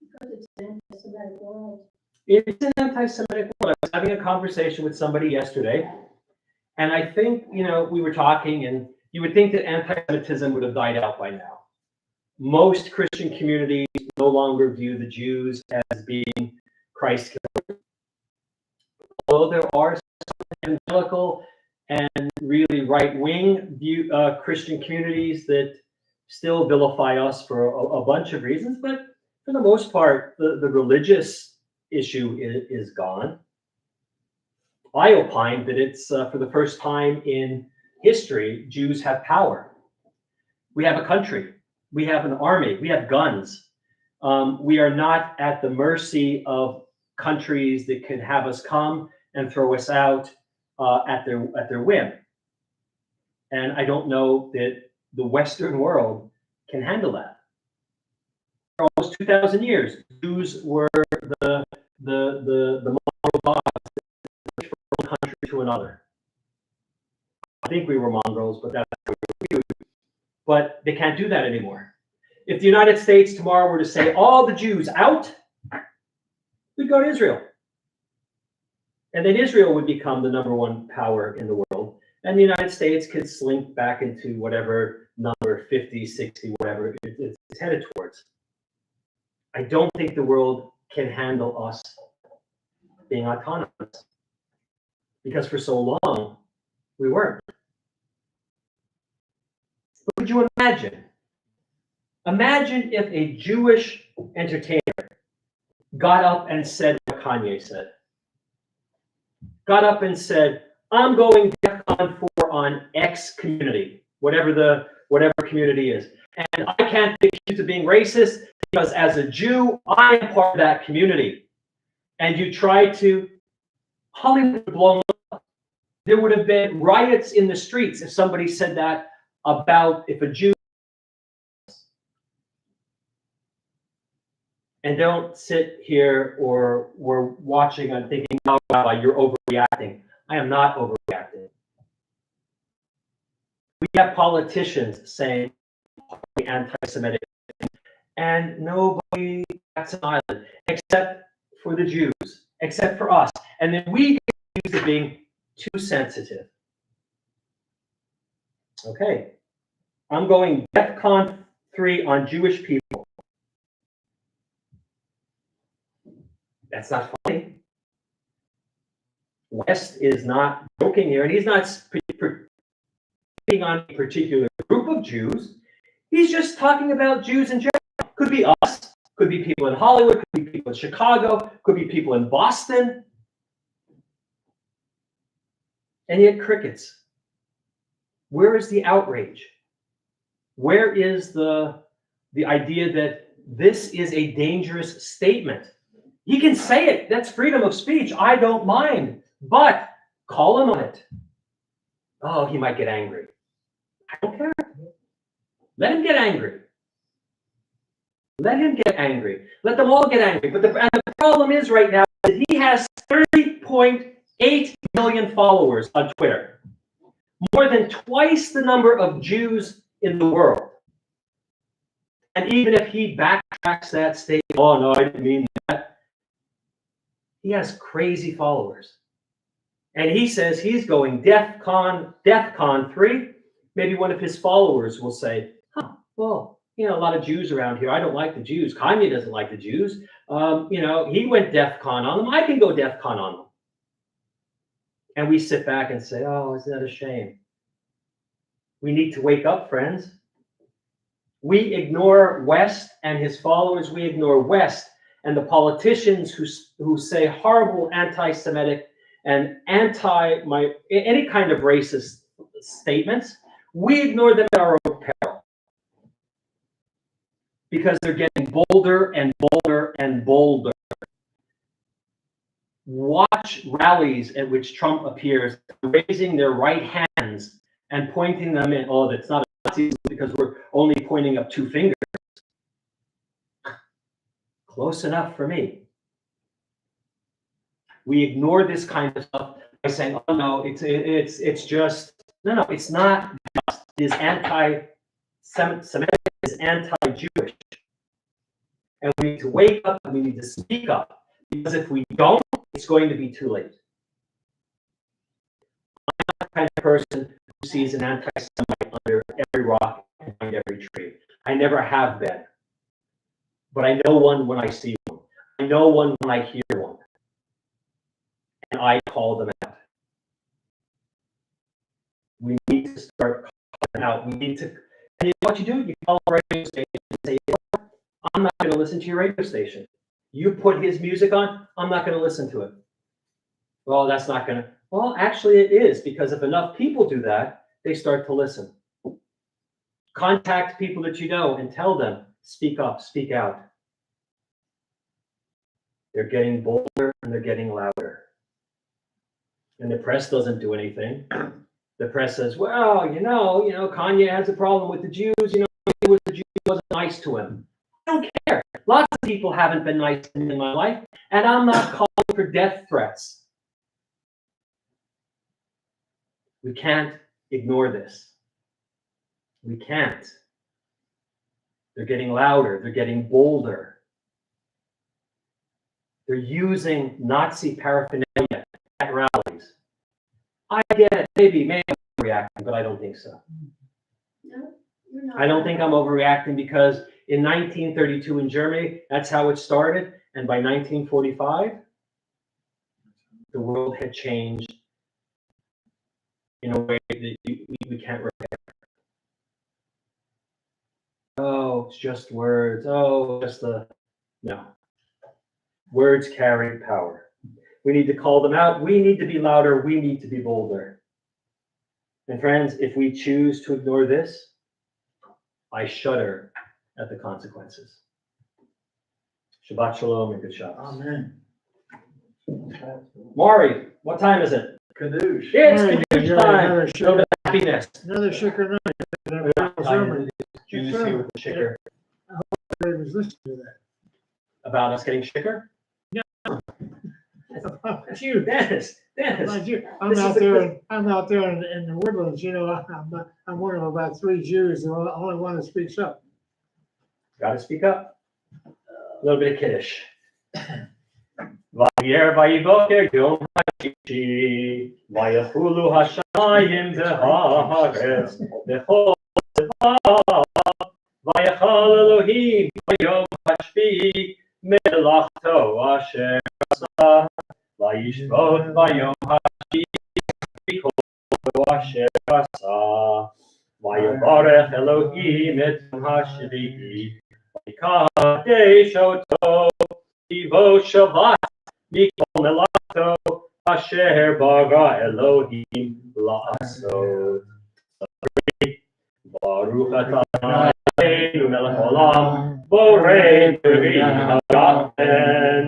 Because it's an anti-Semitic world. It's an anti-Semitic world. I was having a conversation with somebody yesterday, and I think, we were talking, and you would think that anti-Semitism would have died out by now. Most Christian communities no longer view the Jews as being Christ killers. Although there are some evangelical and really right-wing Christian communities that still vilify us for a bunch of reasons, but for the most part, the religious issue is gone. I opine that it's for the first time in history, Jews have power. We have a country. We have an army. We have guns. We are not at the mercy of countries that could have us come and throw us out at their whim. And I don't know that the Western world can handle that. For almost 2,000 years, Jews were the Mongol gods from one country to another. I think we were Mongols, but that's how we were viewed. But they can't do that anymore. If the United States tomorrow were to say all the Jews out, we'd go to Israel. And then Israel would become the number one power in the world. And the United States could slink back into whatever number, 50, 60, whatever it's headed towards. I don't think the world can handle us being autonomous. Because for so long, we weren't. But could you imagine? Imagine if a Jewish entertainer got up and said what Kanye said. Got up and said, I'm going DEFCON 4 on X community, whatever community is. And I can't be accused of being racist because as a Jew, I am part of that community. And you try to, Hollywood would have blown up. There would have been riots in the streets if somebody said that about if a Jew. And don't sit here or we're watching and thinking, oh, wow, you're overreacting. I am not overreacting. We have politicians saying anti-Semitic, and nobody bats an eyelid except for the Jews, except for us. And then we get accused of being too sensitive. Okay, I'm going DEFCON 3 on Jewish people. That's not funny. West is not joking here, and he's not speaking on a particular group of Jews. He's just talking about Jews in general. Could be us, could be people in Hollywood, could be people in Chicago, could be people in Boston. And yet crickets. Where is the outrage? Where is the idea that this is a dangerous statement? He can say it. That's freedom of speech. I don't mind. But call him on it. Oh, he might get angry. I don't care. Let him get angry. Let him get angry. Let them all get angry. But the problem is right now that he has 30.8 million followers on Twitter. More than twice the number of Jews in the world. And even if he backtracks that statement, oh no, I didn't mean that. He has crazy followers. And he says he's going DEFCON 3. Maybe one of his followers will say, well, a lot of Jews around here. I don't like the Jews. Kanye doesn't like the Jews. He went DEFCON on them. I can go DEFCON on them. And we sit back and say, oh, isn't that a shame? We need to wake up, friends. We ignore West and his followers. We ignore West and the politicians who say horrible anti-Semitic and any kind of racist statements. We ignore them at our own peril because they're getting bolder and bolder and bolder. Watch rallies at which Trump appears, raising their right hands and pointing them in. Oh, that's not a Nazi because we're only pointing up two fingers. Close enough for me. We ignore this kind of stuff by saying, "Oh no, it's just no, it's not just. It is anti-Semitic, it is anti-Jewish, and we need to wake up and we need to speak up because if we don't, it's going to be too late." I'm not the kind of person who sees an anti-Semite under every rock and behind every tree. I never have been, but I know one when I see one. I know one when I hear one. And I call them out. We need to start calling them out. We need to, and you know what you do? You call a radio station and say, I'm not going to listen to your radio station. You put his music on, I'm not going to listen to it. Well, that's not going to, well, actually it is, because if enough people do that, they start to listen. Contact people that you know and tell them, speak up, speak out. They're getting bolder and they're getting louder. And the press doesn't do anything. The press says, well, Kanye has a problem with the Jews. He was the Jew, wasn't nice to him. I don't care. Lots of people haven't been nice to me in my life, and I'm not calling for death threats. We can't ignore this. We can't. They're getting louder. They're getting bolder. They're using Nazi paraphernalia at rallies. I get it. Maybe I'm overreacting, but I don't think so. No, you're not. I don't think I'm overreacting because in 1932 in Germany, that's how it started. And by 1945, the world had changed in a way that we can't repair. Oh, it's just words. Oh, just no. Words carry power. We need to call them out. We need to be louder. We need to be bolder. And friends, if we choose to ignore this, I shudder at the consequences. Shabbat shalom and good Shabbos. Amen. Maury, what time is it? Kadoosh. It's Maury, Kadoosh you're time. another No sugar- happiness. Another sugar night. Jews here with the shicker. I was listening to that. About us getting shicker? It's you. Dennis. About you. This is the- I'm out there in the woodlands, you know, I'm one of about 3 Jews, the only one that speaks up. Gotta speak up. A little bit of Kiddush. Vayer vayiboker yom hashishi, vayachulu hashamayim v'haaretz, v'chol tzeva, vayachal Elohim vayom hashvi'i melachto asher asa, vayishvot vayom hashi'i kol asher asa, vayavarech Elohim et yom hashvi'i, vayikadesh oto, Ivo Shabbat, Mikol Melato, Asher Bara Elohim La'asot. Baruch Atah Eloheinu melech olam, Borei Peri Hagafen.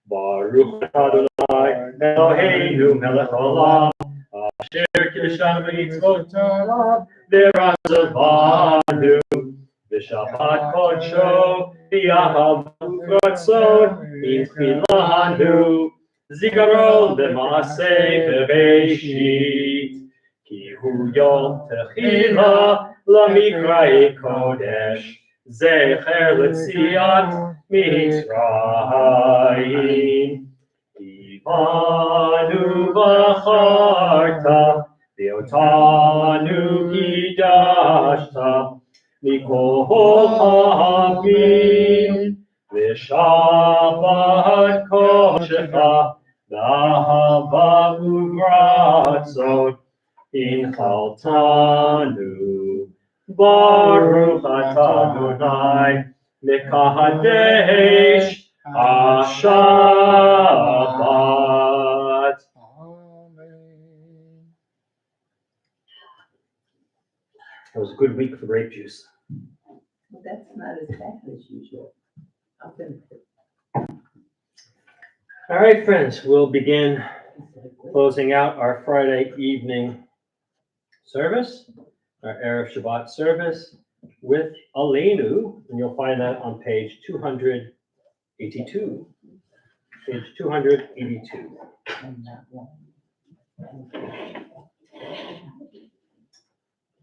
Baruch Atah Adonai Eloheinu melech olam, Asher Kiddushanu v'mitzvotav, v'ratzavanu. V'shabbat kodsho, v'yahavu ratzon, v'chilanu, zikaron b'maaseh b'reishit, ki hu yom techila l'mikra'ei kodesh, zecher l'tziat Mitzrayim. Ivanu v'charta, v'otanu kidashta, Mikol ha'avim, v'shabbat kodshcha, v'ahava uvratzot, inchaltanu. Baruch atah Adonai, mekahadesh ha-shabbat. It was a good week for grape juice. Well, that's not as bad as usual. Up in- All right, friends, we'll begin closing out our Friday evening service, our Erev Shabbat service with Aleinu, and you'll find that on page 282. Page 282.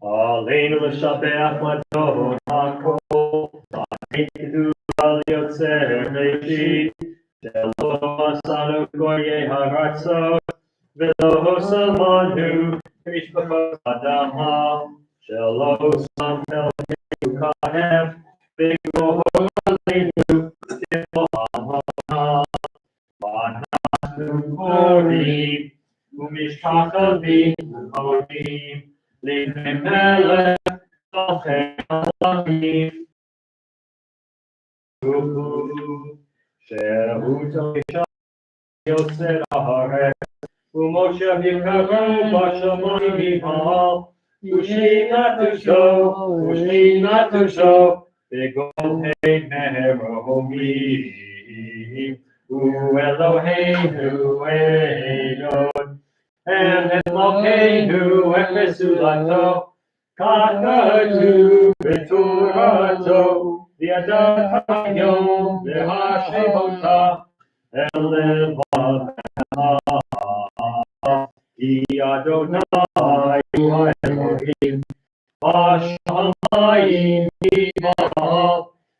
Aleinu l'shabeach madon hakol, v'ahidu al yotzer reishit, shelo asanu goyei haratzot, v'lo samanu mishpachot adama, shelo sam Eloheinu kahem, v'go aleinu timo amona, v'anachnu korim, u'mishpachavim korim, Livnei melech, Malchei Halamim, Shehu Toisha Yotzer Haaretz, U'Moshe Yikaru Bashamayim Yimhal, U'Shinatu Sho, V'Gohei Meromim, U'Eloheinu Elon, and Eloheinu et Mesulato, Kakatu Beturato, V'Yadat Hayom V'Hashemota, Elevatecha, Ki Adonai Hu Elohim, Hashamayim V'Yimhal,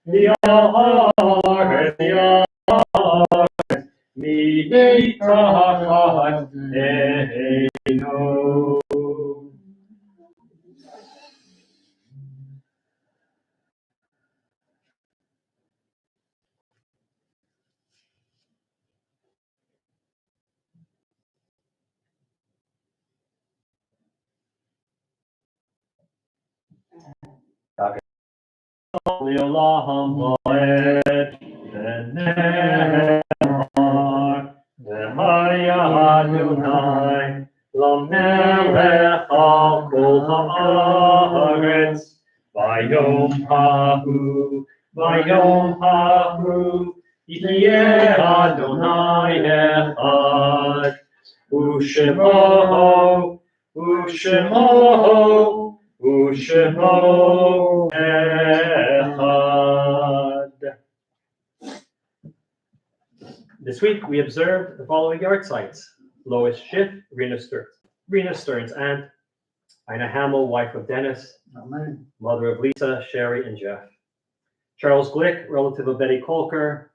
V'Yaharetz V'Yaharetz, Mitachat Eino. לעולם ועד, ונאמר, והיה אדוני למלך על כל הארץ, ביום ההוא, יחיה אדוני אחד, ושמו אחד. This week we observed the following yard sites: Lois Schiff, Rena Stern's aunt; Ina Hamill, wife of Dennis, Amen. mother of Lisa, Sherry, and Jeff; Charles Glick, relative of Betty Kolker;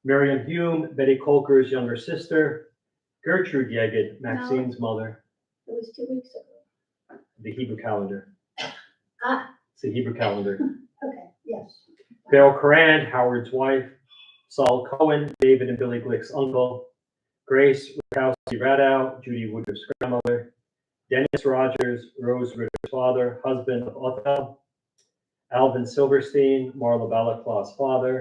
Miriam Hume, Betty Kolker's younger sister; Gertrude Yeged, Maxine's mother. It was 2 weeks ago. The Hebrew calendar. Ah, It's the Hebrew calendar. okay, yes. Carol Coran, Howard's wife; Saul Cohen, David and Billy Glick's uncle; Grace Rakowski Radow, Judy Woodruff's grandmother; Dennis Rogers, Rose Ritter's father, husband of Othel; Alvin Silverstein, Marla Balaclaw's father;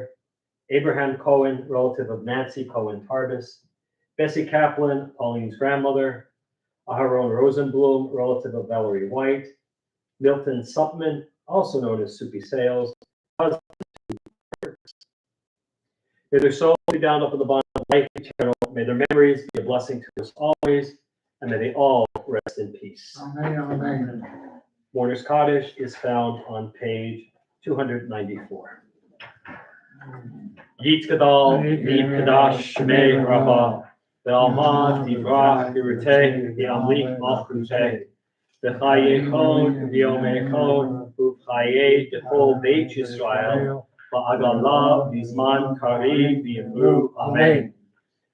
Abraham Cohen, relative of Nancy Cohen Tarbus; Bessie Kaplan, Pauline's grandmother; Aharon Rosenblum, relative of Valerie White; Milton Suppman, also known as Soupy Sales, husband of May their souls be bound up in the bond of life eternal. May their memories be a blessing to us always, and may they all rest in peace. Amen, amen. Mourner's Cottage is found on page 294. Yit Gadol, Yit Kadash, Shemei Rabbah, Ve'almad, Divrach, Yiruteh, Yamlik, Malchuteh, V'chayechon, V'yomechon, V'chayeh, Dechol Beit Yisrael, V'agalah, V'zman Kariv, V'yimru, Amen.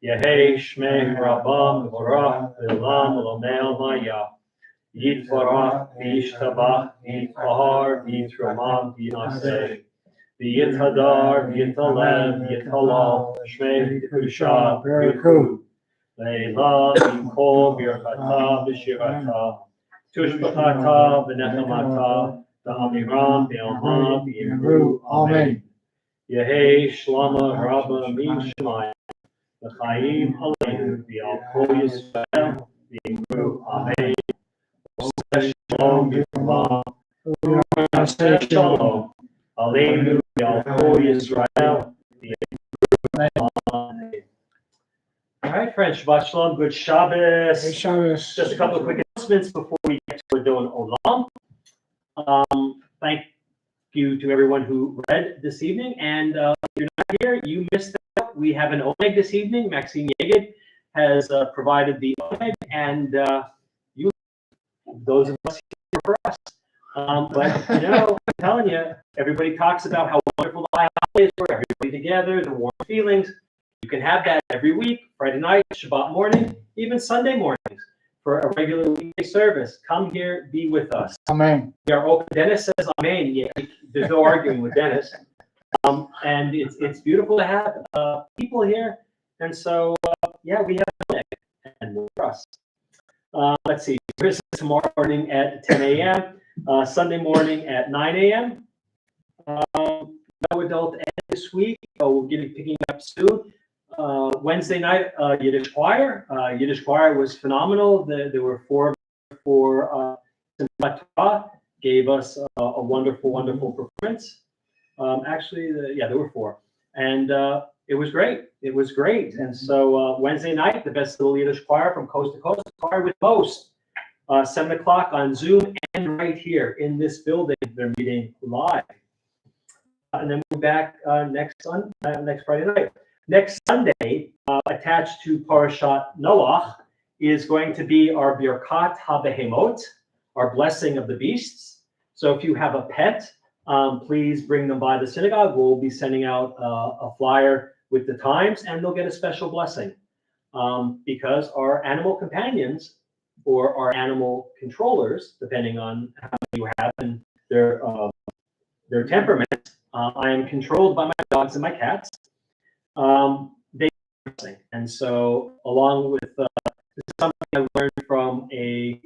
Yehei Shmei Rabbah, Mevorach, V'olam, L'omei Maya. Yitvarach, V'yishtabach, V'yitfahar, V'yitromam, V'yinaseh, V'yithadar, V'yitalem, V'yitalal, Shmei Kedusha, V'yichu, Leila, V'yimkol, V'yirchata, V'shirata, Tushbachata, V'nechamata, V'amiram, V'yalma, V'yimru, Amen. Yehei Shlama Rabba Min Shemayim, V'chaim Aleinu, V'yal Kol Yisrael, V'yimru, Amen. Shalom, Yisrael. Shalom. Aleinu, Yal Kol Yisrael. Amen. All right, friends, Shabbat Shalom, good Shabbos. Hey, Shabbos. Just a couple of quick announcements before we get to Adon Olam. Thank you to everyone who read this evening, and if you're not here, you missed out. We have an Omeg this evening. Maxine Yeged has provided the Omeg, and you, those of us here for us. But you know, I'm telling you, everybody talks about how wonderful the holidays were, everybody together, the warm feelings. You can have that every week, Friday night, Shabbat morning, even Sunday mornings for a regular weekday service. Come here, be with us. Amen. We are open. Dennis says amen. Yeah, there's no arguing with Dennis. And it's beautiful to have people here. And so, yeah, we have Nick and more for us. Let's see. Service tomorrow morning at 10 a.m., Sunday morning at 9 a.m. No adult ed this week. We're picking up soon. Wednesday night, Yiddish choir. Yiddish choir was phenomenal. There were four for Simchat Torah, gave us a wonderful, wonderful performance. There were four, and it was great. It was great. And so Wednesday night, the best little Yiddish choir from coast to coast, choir with most. 7 o'clock on Zoom and right here in this building. They're meeting live, and then we're back next Friday night. Next Sunday, attached to Parashat Noach, is going to be our Birkat HaBehemot, our blessing of the beasts. So if you have a pet, please bring them by the synagogue. We'll be sending out a flyer with the times, and they'll get a special blessing. Because our animal companions or our animal controllers, depending on how many you have and their temperament, I am controlled by my dogs and my cats. And so along with this is something I learned from a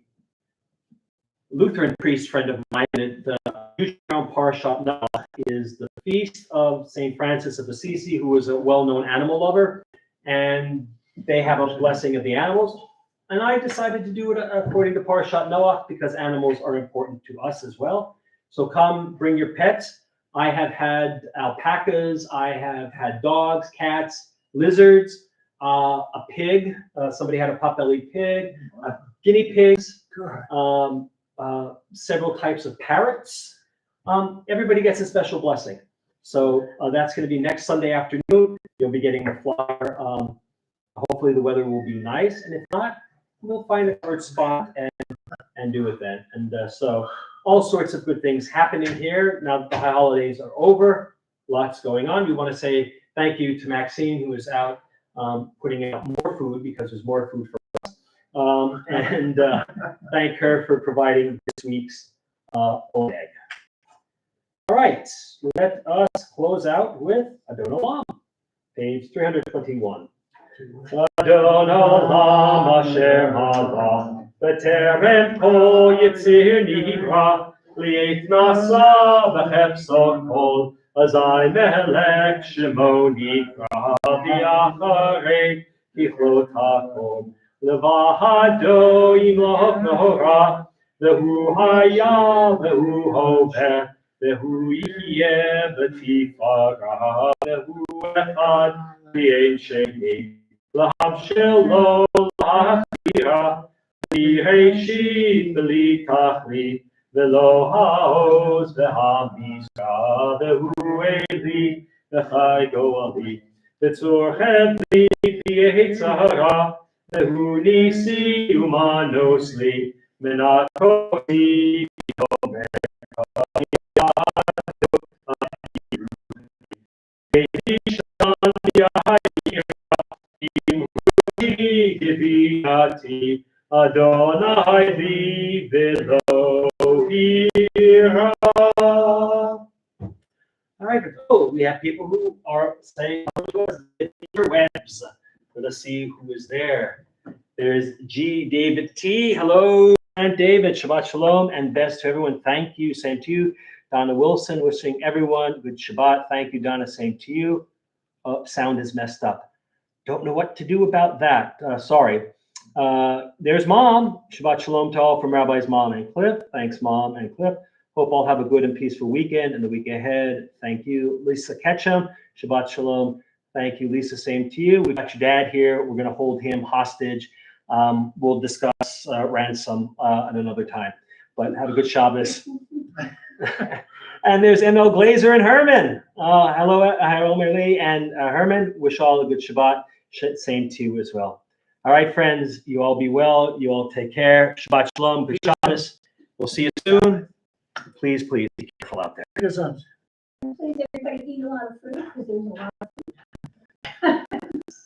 Lutheran priest friend of mine that usually around Parshat Noah is the feast of St. Francis of Assisi, who was a well-known animal lover, and they have a blessing of the animals. And I decided to do it according to Parshat Noah because animals are important to us as well. So come, bring your pets. I have had alpacas, I have had dogs, cats, lizards, a pig. Somebody had a potbelly pig, guinea pigs. Several types of parrots. Everybody gets a special blessing. So that's going to be next Sunday afternoon. You'll be getting the flyer. Hopefully the weather will be nice, and if not, we'll find a third spot and do it then. And so all sorts of good things happening here now that the holidays are over. Lots going on. We want to say thank you to Maxine, who is out putting out more food because there's more food for and thank her for providing this week's old egg. All right, let us close out with Adon Olam, page 321. Adon Olam Asher Malach, B'terem Kol Yitzir Nivra, Li'et Nasa B'chefso Kol, Azai Melech Shemo Nivra, V'yacharei Tichlot HaKol. Levahado Yimloch Nohora, Vehu Haya, Vehu Hobeh, Vehu Yeh V'tifara, Vehu Echad V'yein Sheni, Lahav Shelo Lahafira, V'heshit V'li V'lo Ha'oz V'hamizra, Vehu Eli, V'chai Goali, V'tzor Chedli V'yehitzahara, Vehu nisi umanosli, menatoti v'omeka, Ve'ishan yahira, imruti divinati, Adonai li v'lo ira. All right, oh, we have people who are saying interwebs. Let us see who is there. There's G. David T. Hello, and David. Shabbat Shalom and best to everyone. Thank you. Same to you. Donna Wilson, wishing everyone good Shabbat. Thank you, Donna. Same to you. Oh, sound is messed up. Don't know what to do about that. Sorry. There's Mom. Shabbat Shalom to all from Rabbis Mom and Cliff. Thanks, Mom and Cliff. Hope all have a good and peaceful weekend and the week ahead. Thank you. Lisa Ketchum. Shabbat Shalom. Thank you, Lisa. Same to you. We've got your dad here. We're going to hold him hostage. We'll discuss ransom at another time. But have a good Shabbos. And there's ML Glazer and Herman. Hello, Merle and Herman. Wish all a good Shabbat. Same to you as well. All right, friends. You all be well. You all take care. Shabbat Shalom. Good Shabbos. We'll see you soon. Please be careful out there. Please, everybody eat a lot of fruit because there's a lot of food.